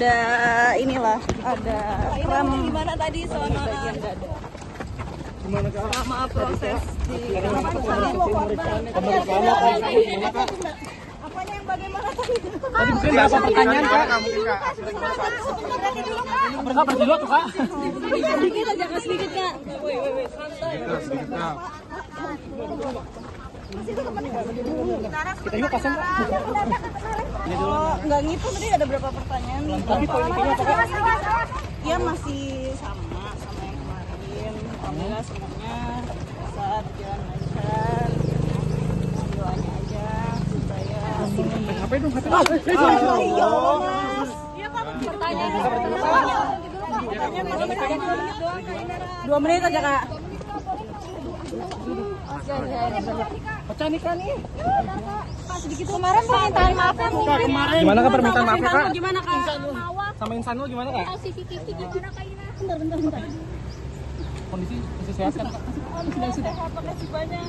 ada inilah, ada kram gimana tadi soal bagian dada. sama proses di Apanya yang bagaimana tadi? Tadi mungkin ada pertanyaan Kak. Mereka berdua tuh Kak. sedikit aja, Kak, sedikit Kak. Sedikit Kak. Kita yuk pasang Kak. Oh, nggak ngitung tadi ada berapa pertanyaan? Tapi poin-poinnya apa Kak? Ya masih sama yang kemarin. Alhamdulillah semuanya bisa berjalan lancar. Doanya aja supaya Apa itu? iya Mas. Pertanyaan 2 menit aja Kak. Pecah nih Kak nih. sedikit kemarin permintaan maaf ya Kak kemarin. Gimana Kak permintaan maafnya Kak? Gimana Kak? Sama Insanul gimana Kak? CCTV gimana Kak Ina? Bentar. Kondisi masih sehat kan Kak? Sudah. Makasih banyak.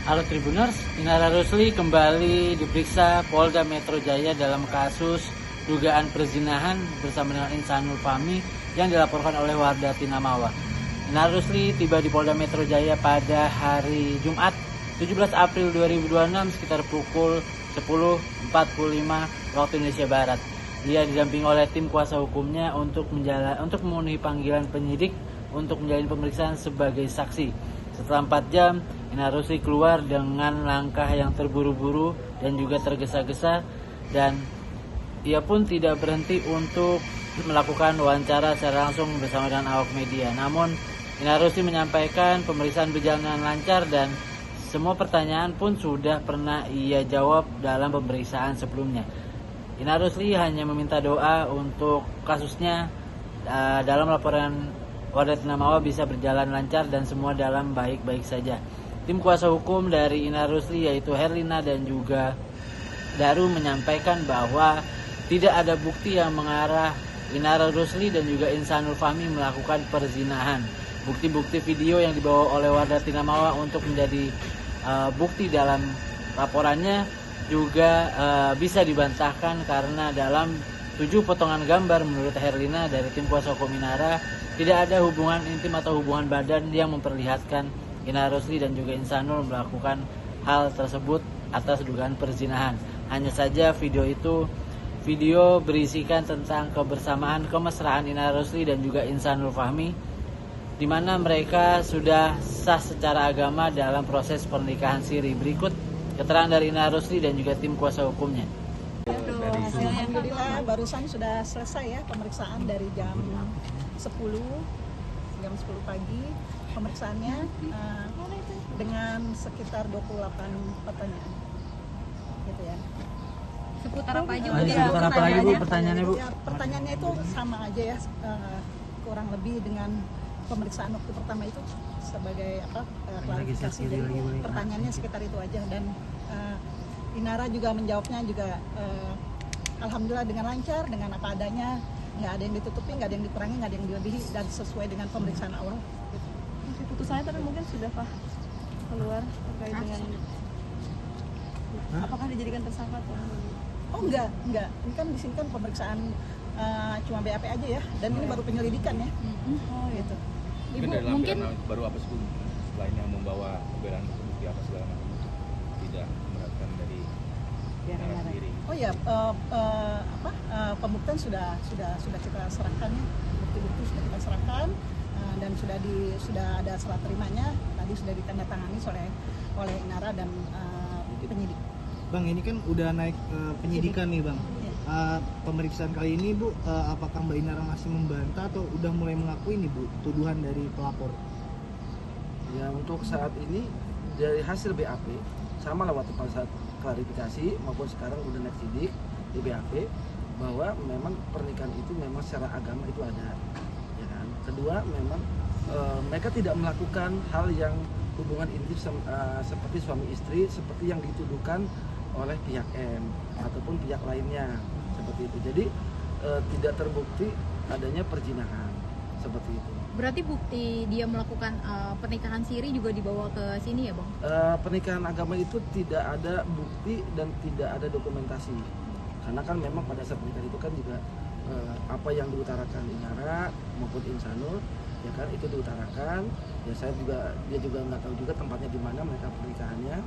Halo Tribuners, Inara Rusli kembali diperiksa Polda Metro Jaya dalam kasus dugaan perzinahan bersama dengan Insanul Fahmi yang dilaporkan oleh Wardah Tinamawa. Inara Rusli tiba di Polda Metro Jaya pada hari Jumat 17 April 2026 sekitar pukul 10.45 waktu Indonesia Barat. Dia didampingi oleh tim kuasa hukumnya untuk memenuhi panggilan penyidik untuk menjalani pemeriksaan sebagai saksi. Setelah 4 jam, Inara Rusli keluar dengan langkah yang terburu-buru dan juga tergesa-gesa, dan ia pun tidak berhenti untuk melakukan wawancara secara langsung bersama dengan awak media. Namun Inara Rusli menyampaikan pemeriksaan berjalan dengan lancar dan semua pertanyaan pun sudah pernah ia jawab dalam pemeriksaan sebelumnya. Inara Rusli hanya meminta doa untuk kasusnya dalam laporan Wardah Tinamawa bisa berjalan lancar dan semua dalam baik-baik saja. Tim kuasa hukum dari Inara Rusli yaitu Herlina dan juga Daru menyampaikan bahwa tidak ada bukti yang mengarah Inara Rusli dan juga Insanul Fahmi melakukan perzinahan. Bukti-bukti video yang dibawa oleh Wardah Tinamawa untuk menjadi bukti dalam laporannya juga bisa dibantahkan karena dalam 7 potongan gambar menurut Herlina dari tim kuasa hukum Inara tidak ada hubungan intim atau hubungan badan yang memperlihatkan Inara Rusli dan juga Insanul melakukan hal tersebut atas dugaan perzinahan. Hanya saja video berisikan tentang kebersamaan kemesraan Inara Rusli dan juga Insanul Fahmi, di mana mereka sudah sah secara agama dalam proses pernikahan siri. Berikut keterangan dari Inara Rusli dan juga tim kuasa hukumnya. Alhamdulillah barusan sudah selesai ya pemeriksaan dari jam 10 pagi pemeriksaannya dengan sekitar 28 pertanyaan gitu ya. Seputar apa aja? Seputar apa lagi Bu pertanyaannya Bu? Ya, pertanyaannya itu sama aja ya, kurang lebih dengan pemeriksaan waktu pertama itu sebagai klarifikasi. Jadi pertanyaannya sekitar itu aja dan Inara juga menjawabnya juga alhamdulillah dengan lancar, dengan apa adanya, nggak ada yang ditutupi, nggak ada yang dikurangi, nggak ada yang dilebihi dan sesuai dengan pemeriksaan awal. Putusannya tapi mungkin sudah keluar terkait dengan apakah dijadikan tersangka atau Oh enggak. Ini kan di sini kan pemeriksaan cuma BAP aja ya, dan ini baru penyelidikan ya. Oh gitu. Mungkin dari lampiran baru apa sih selainnya membawa pembelaan bukti apa segala macam tidak memberatkan dari Inara sendiri. Oh ya, pembuktian sudah kita serahkan ya, bukti-bukti sudah kita serahkan dan sudah ada serah terimanya, tadi sudah ditandatangani oleh Inara dan penyidik. Bang, ini kan udah naik penyidikan nih Bang. Ya. Pemeriksaan kali ini Bu, apakah Mbak Inara masih membantah atau udah mulai mengakui nih Bu tuduhan dari pelapor? Ya untuk saat ini dari hasil BAP sama lah waktu pada saat klarifikasi maupun sekarang udah naik sidik di BAP bahwa memang pernikahan itu memang secara agama itu ada, ya kan. Kedua memang mereka tidak melakukan hal yang hubungan intim seperti suami istri seperti yang dituduhkan oleh pihak M ataupun pihak lainnya seperti itu. Jadi tidak terbukti adanya perzinahan seperti itu. berarti bukti dia melakukan pernikahan siri juga dibawa ke sini ya Bang? Pernikahan agama itu tidak ada bukti dan tidak ada dokumentasi Karena kan memang pada saat pernikahan itu kan juga apa yang diutarakan Inara maupun Insanul ya kan itu diutarakan. Ya dia juga nggak tahu juga tempatnya di mana mereka pernikahannya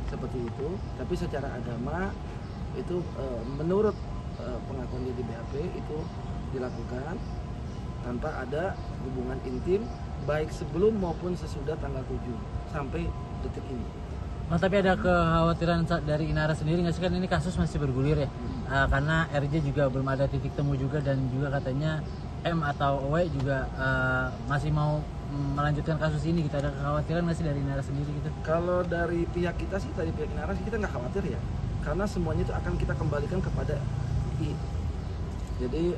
seperti itu. Tapi secara agama itu menurut pengakuan dia di BAP itu dilakukan tanpa ada hubungan intim baik sebelum maupun sesudah tanggal 7 sampai detik ini. Oh, tapi ada kekhawatiran dari Inara sendiri nggak sih, kan ini kasus masih bergulir ya? Karena RJ juga belum ada titik temu juga, dan juga katanya M atau OW juga masih mau melanjutkan kasus ini gitu. Ada kekhawatiran nggak sih dari Inara sendiri gitu? Kalau dari pihak kita sih, dari pihak Inara sih kita nggak khawatir ya, karena semuanya itu akan kita kembalikan kepada I. Jadi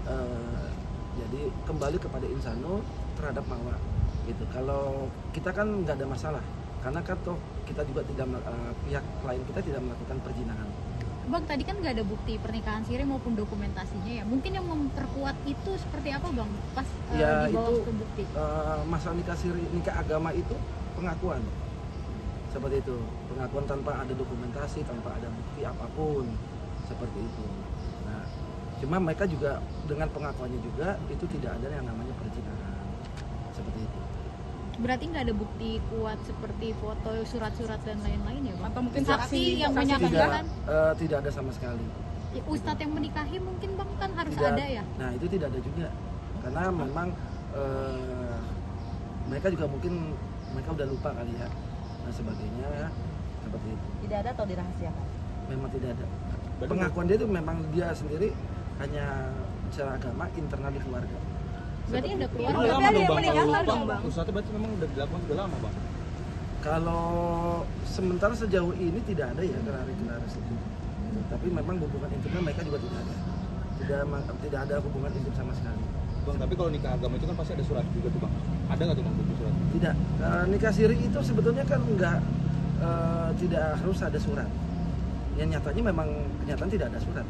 kembali kepada Insanul terhadap Mawar gitu. Kalau kita kan nggak ada masalah, karena kan toh kita juga tidak pihak klien kita tidak melakukan perzinahan. Bang, tadi kan nggak ada bukti pernikahan siri maupun dokumentasinya ya. Mungkin yang memperkuat itu seperti apa Bang? Pas Ya dibawa itu ke bukti. masalah nikah agama itu pengakuan seperti itu, pengakuan tanpa ada dokumentasi, tanpa ada bukti apapun seperti itu. Nah, cuma mereka juga dengan pengakuannya juga itu tidak ada yang namanya perzinahan seperti itu. Berarti nggak ada bukti kuat seperti foto, surat-surat dan lain-lain ya Bang? Atau mungkin saksi yang saksi menyaksikan? Tidak ada sama sekali. Ya, Ustadz yang menikahi mungkin Bang kan harus Tidak, ada ya? Nah itu tidak ada juga, karena memang mereka juga mungkin mereka udah lupa kali ya, nah sebagainya seperti itu. Tidak ada atau dirahasiakan? Memang tidak ada. Pengakuan dia itu memang dia sendiri hanya secara agama internal di keluarga. Berarti ada Berarti keluarga. lama dong bang, kalau meninggal, bang, usaha berarti memang udah dilakukan sudah lama bang. Kalau sementara sejauh ini tidak ada ya generasi itu. Tapi memang hubungan intimnya mereka juga tidak ada. Tidak ada hubungan intim sama sekali. Bang, tapi kalau nikah agama itu kan pasti ada surat juga tuh bang. Ada nggak tuh bang buku surat? Tidak. Nikah siri itu sebetulnya kan tidak harus ada surat. Yang nyatanya memang kenyataan tidak ada surat.